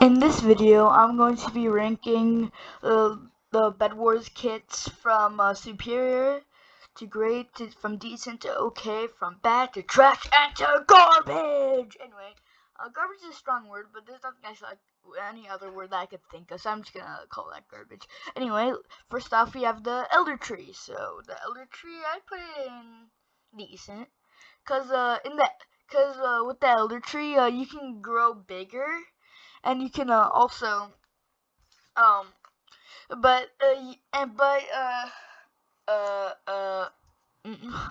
In this video, I'm going to be ranking the bedwars kits from superior to great, from decent to okay, from bad to trash, and to garbage! Anyway, garbage is a strong word, but there's nothing else like any other word that I could think of, so I'm just gonna call that garbage. Anyway, first off, we have the elder tree. So, the elder tree, I put it in decent, cause with the elder tree, you can grow bigger, and you can also um but and but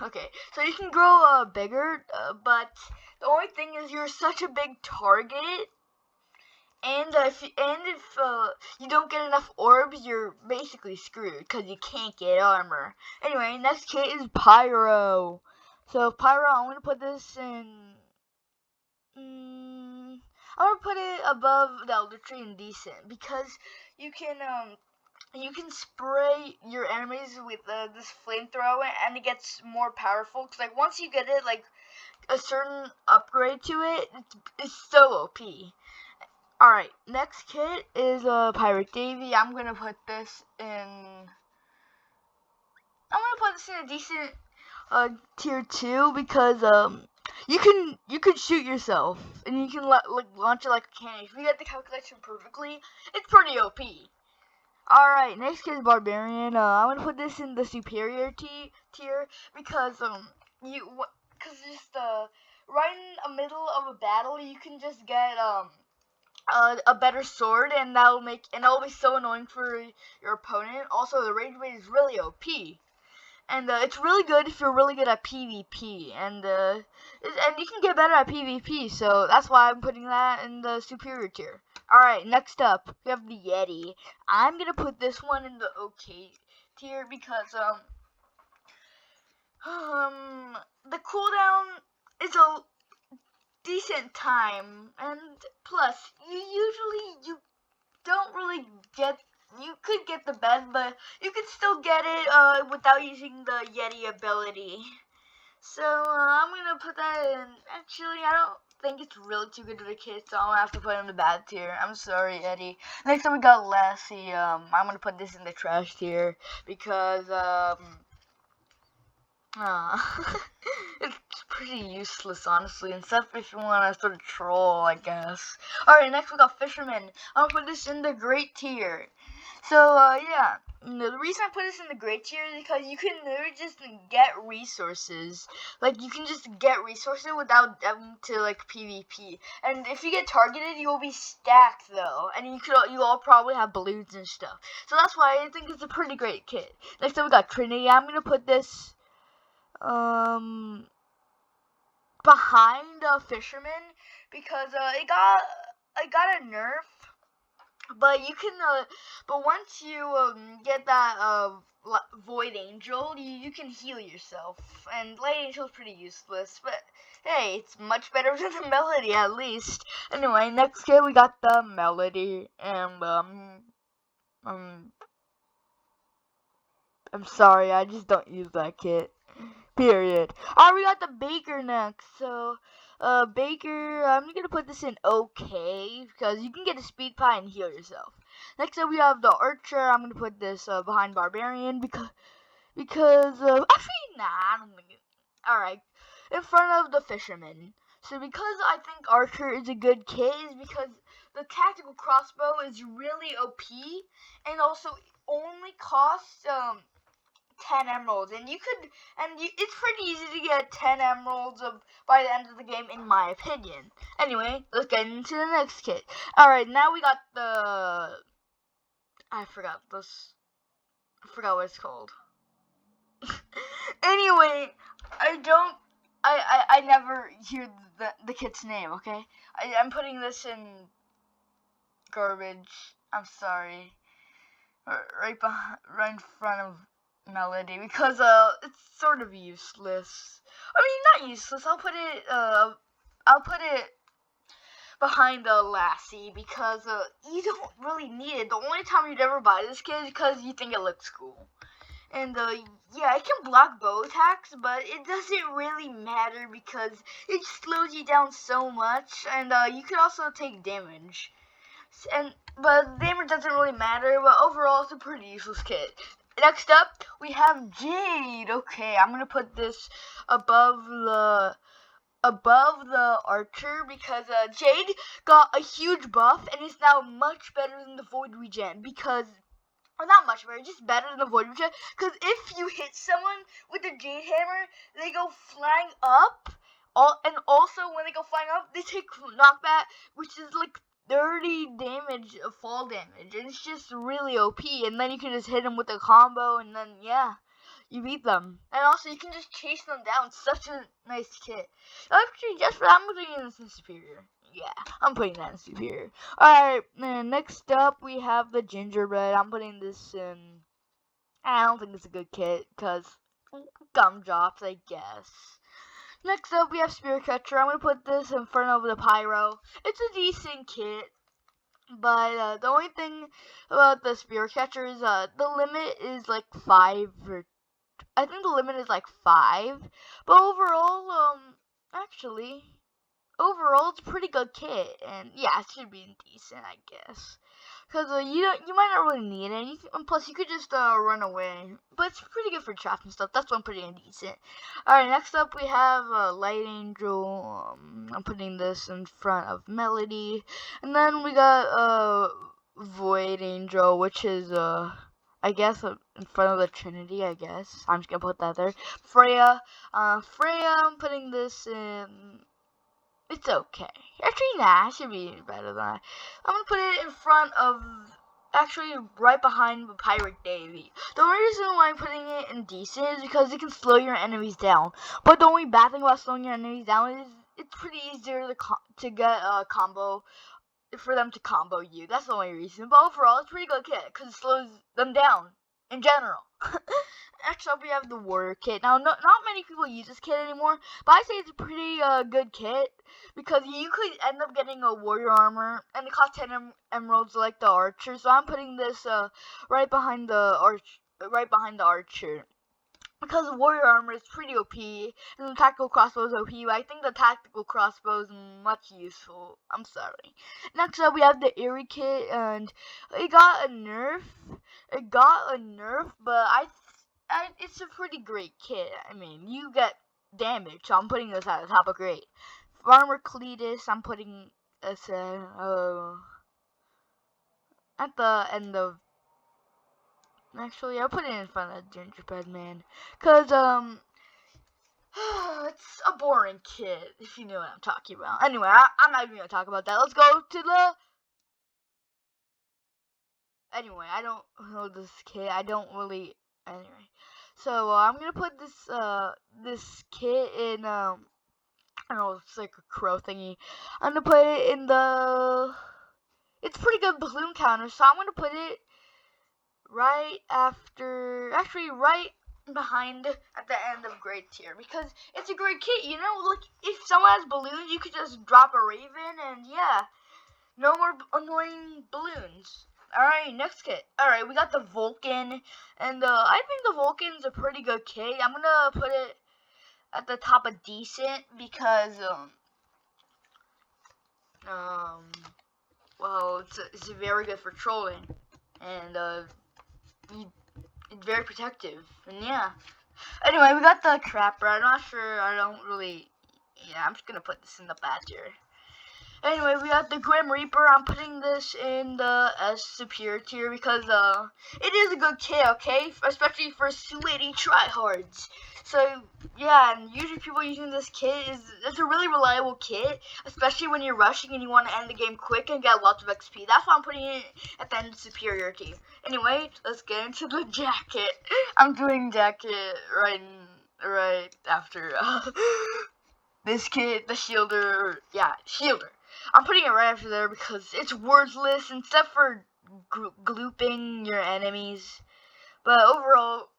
okay, so you can grow bigger, but the only thing is you're such a big target, and if you don't get enough orbs, you're basically screwed because you can't get armor. Anyway, next kit is pyro. So pyro, I'm gonna put this in. I'm gonna put it above the elder tree in decent, because you can spray your enemies with this flamethrower, and it gets more powerful. Cause like once you get it like a certain upgrade to it, it's so OP. All right, next kit is Pirate Davy. I'm gonna put this in. I'm gonna put this in a decent tier 2, because you can shoot yourself, and you can launch it like a cannon. If you get the calculation perfectly, it's pretty OP. Alright, next kid is Barbarian. I'm gonna put this in the superior tier, because cause just right in the middle of a battle, you can just get a better sword, and that'll be so annoying for your opponent. Also, the rage rate is really OP. And it's really good if you're really good at PvP, and you can get better at PvP, so that's why I'm putting that in the superior tier. Alright, next up, we have the Yeti. I'm gonna put this one in the okay tier, because the cooldown is a decent time, and plus you don't really get. You could get the bed, but you could still get it without using the Yeti ability. So I'm gonna put that in. Actually, I don't think it's really too good for the kids, so I'm gonna have to put it in the bad tier. I'm sorry, Eddie. Next up we got Lassie. I'm gonna put this in the trash tier, because uh, it's pretty useless, honestly, except if you want to sort of troll, I guess. Alright, next we got Fisherman. I'm gonna put this in the great tier. So, yeah. The reason I put this in the great tier is because you can literally just get resources. Like, you can just get resources without having to, like, PvP. And if you get targeted, you will be stacked, though. And you all probably have balloons and stuff. So that's why I think it's a pretty great kit. Next up, we got Trinity. I'm gonna put this um behind Fisherman, because it got a nerf, but you can but once you get that Void Angel, you can heal yourself, and Light Angel's pretty useless, but hey, it's much better than the Melody, at least. Anyway, next kit we got the Melody, and I'm sorry, I just don't use that kit. Period. Alright, we got the Baker next. So, Baker, I'm gonna put this in okay, because you can get a speed pie and heal yourself. Next up, we have the Archer. I'm gonna put this behind Barbarian, because actually, nah, I don't think it. Alright, in front of the Fisherman. So, because I think Archer is a good kit, is because the tactical crossbow is really OP, and also only costs 10 emeralds, and it's pretty easy to get 10 emeralds by the end of the game, in my opinion. Anyway, let's get into the next kit. Alright, now we got the I forgot what it's called. Anyway, I never hear the kit's name. Okay, I'm putting this in garbage. I'm sorry. Right in front of Melody, because it's sort of useless. I mean, not useless. I'll put it behind the Lassie, because you don't really need it. The only time you'd ever buy this kit is because you think it looks cool. And yeah, it can block bow attacks, but it doesn't really matter because it slows you down so much, and you can also take damage. But damage doesn't really matter. But overall, it's a pretty useless kit. Next up, we have Jade. Okay, I'm gonna put this above the archer because Jade got a huge buff and is now much better than the void regen because. Well, not much better, just better than the void regen. Because if you hit someone with the Jade hammer, they go flying up. And also when they go flying up, they take knockback, which is like 30 damage of fall damage, and it's just really OP. And then you can just hit them with a combo, and then yeah, you beat them. And also you can just chase them down. Such a nice kit. Actually, just for that, I'm putting this in superior. Yeah, I'm putting that in superior. Alright, next up we have the Gingerbread. I'm putting this in. I don't think it's a good kit because gumdrops, I guess. Next up, we have Spirit Catcher. I'm going to put this in front of the Pyro. It's a decent kit, but the only thing about the Spirit Catcher is the limit is like 5. I think the limit is like 5. But overall, overall, it's a pretty good kit. And yeah, it should be decent, I guess. Because you might not really need it, and plus you could just run away. But it's pretty good for traps and stuff. That's why I'm putting it decent. Alright, next up we have Light Angel. I'm putting this in front of Melody. And then we got Void Angel, which is I guess in front of the Trinity, I guess. I'm just gonna put that there. Freya. I'm putting this in. It's okay. Actually, nah, it should be better than that. I'm gonna put it in front of, actually, right behind the Pirate Davy. The only reason why I'm putting it in decent is because it can slow your enemies down. But the only bad thing about slowing your enemies down is it's pretty easier to get a combo, for them to combo you. That's the only reason. But overall, it's a pretty good kit because it slows them down in general. Next up, we have the Warrior kit. Now, not many people use this kit anymore, but I say it's a pretty good kit because you could end up getting a Warrior armor, and it costs 10 emeralds like the Archer. So I'm putting this right behind the Archer. Because the Warrior armor is pretty OP, and the tactical crossbow is OP, but I think the tactical crossbow is much useful. I'm sorry. Next up, we have the Eerie kit, and it got a nerf. But it's a pretty great kit. I mean, you get damage, so I'm putting this at the top of great. Farmer Cletus, I'm putting this at the end of. Actually, I'll put it in front of Gingerbread Man, cause it's a boring kit, if you know what I'm talking about. Anyway, I'm not even gonna talk about that. Let's go to the. Anyway, I don't know this kit. I don't really. Anyway, so I'm gonna put this kit in I don't know, it's like a crow thingy. I'm gonna put it in the. It's pretty good balloon counter, so I'm gonna put it right after, actually right behind at the end of great tier, because it's a great kit, you know. Like if someone has balloons, you could just drop a raven, and yeah, no more annoying balloons. Alright, next kit. Alright, we got the Vulcan, and I think the Vulcan's a pretty good kit. I'm gonna put it at the top of decent because well, it's very good for trolling, and it's very protective, and yeah. Anyway, we got the Crapper. I'm not sure. I don't really. Yeah, I'm just gonna put this in the bad tier. Anyway, we got the Grim Reaper. I'm putting this in the S superior tier because it is a good kit, okay? Especially for sweaty tryhards. So yeah, and usually people using this kit it's a really reliable kit, especially when you're rushing and you want to end the game quick and get lots of XP. That's why I'm putting it at the end of superior tier. Anyway, let's get into the jacket. I'm doing jacket right after this kit, the shielder. Yeah, shielder. I'm putting it right after there because it's worthless except for glooping your enemies. But overall,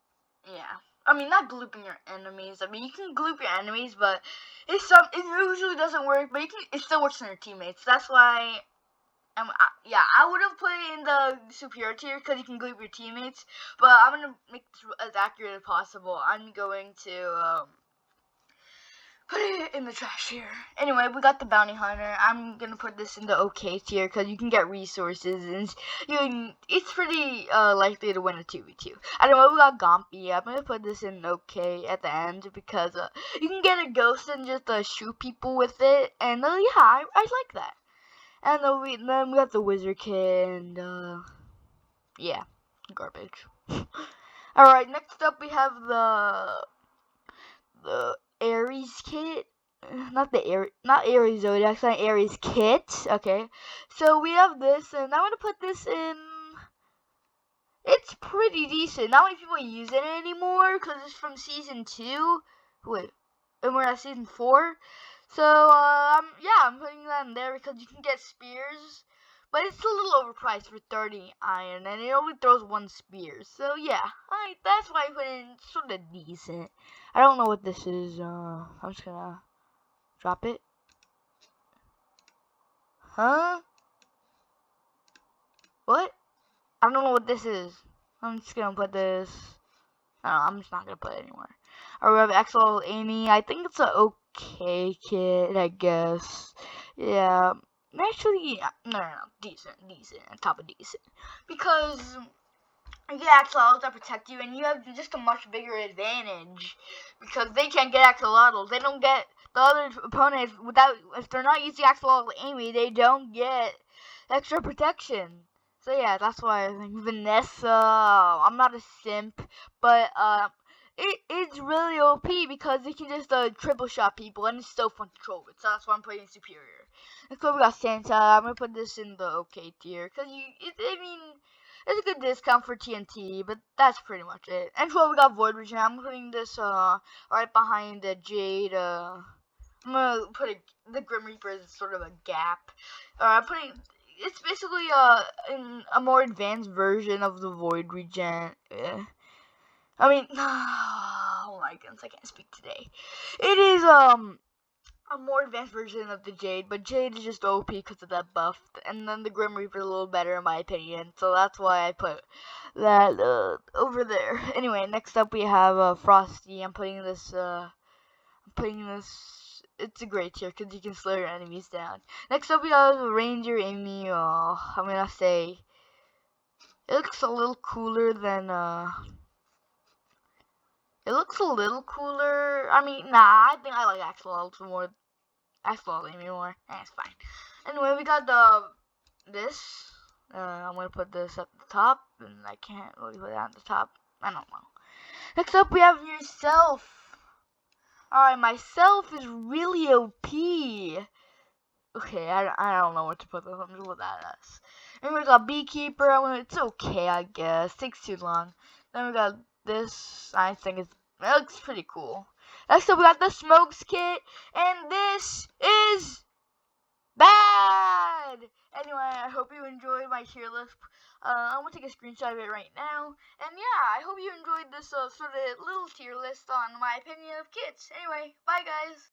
yeah. I mean, not glooping your enemies. I mean, you can gloop your enemies, but it usually doesn't work. But it still works on your teammates. That's why. Yeah, I would have put it in the superior tier because you can gloop your teammates. But I'm gonna make this as accurate as possible. I'm going to put it in the trash here. Anyway, we got the bounty hunter. I'm gonna put this in the okay tier because you can get resources and it's pretty likely to win a 2v2. I don't know, we got Gompy. I'm gonna put this in okay at the end because you can get a ghost and just shoot people with it, and yeah, I like that. And then we got the wizard kid and yeah, garbage. All right, next up we have the Aries kit. Not Aries Zodiac, not Aries kit. Okay, so we have this, and I'm gonna put this in. It's pretty decent. Not many people use it anymore because it's from season 2. Wait, and we're at season 4. So yeah, I'm putting that in there because you can get spears, but it's a little overpriced for 30 iron, and it only throws 1 spear. So yeah, that's why I put it in sort of decent. I don't know what this is. I'm just gonna drop it. Huh? What? I don't know what this is. I'm just gonna put this. I don't know, I'm just not gonna put it anywhere. Or we have XL Amy. I think it's an okay kit, I guess. Yeah. Actually, no, decent, on top of decent. Because you get axolotls that protect you, and you have just a much bigger advantage because they can't get axolotls. They don't get the other opponents if they're not using axolotl Amy, they don't get extra protection. So yeah, that's why I think Vanessa. I'm not a simp, but it's really OP because it can just triple shot people, and it's still fun to control with. So that's why I'm putting superior. Next up we got Santa. I'm gonna put this in the okay tier because it's a good discount for TNT, but that's pretty much it. And so we got Voyager. I'm putting this right behind the Jade. I'm gonna put the Grim Reaper as sort of a gap. I'm putting. It's basically in a more advanced version of the Void Regen. I mean, oh my goodness, I can't speak today. It is a more advanced version of the Jade, but Jade is just OP because of that buff, and then the Grim Reaper is a little better in my opinion, so that's why I put that over there. Anyway, next up we have Frosty. I'm putting this. It's a great tier because you can slow your enemies down. Next up we have Ranger Amy. I'm gonna say it looks a little cooler than It looks a little cooler. I mean, nah, I think I like Axolotl more. Axolotl Amy more. It's fine. Anyway, we got this. I'm gonna put this at the top, and I can't really put that at the top. I don't know. Next up, we have yourself. Alright, myself is really OP. Okay, I don't know what to put this. I'm just put that as. And we got Beekeeper. It's okay, I guess. Takes too long. Then we got this. I think it looks pretty cool. Next up, we got the Smokes kit, and this is bad. Anyway, I hope you enjoyed my tier list. I'm gonna take a screenshot of it right now, and yeah, I hope you enjoyed this sort of little tier list on my opinion of kits. Anyway, bye guys.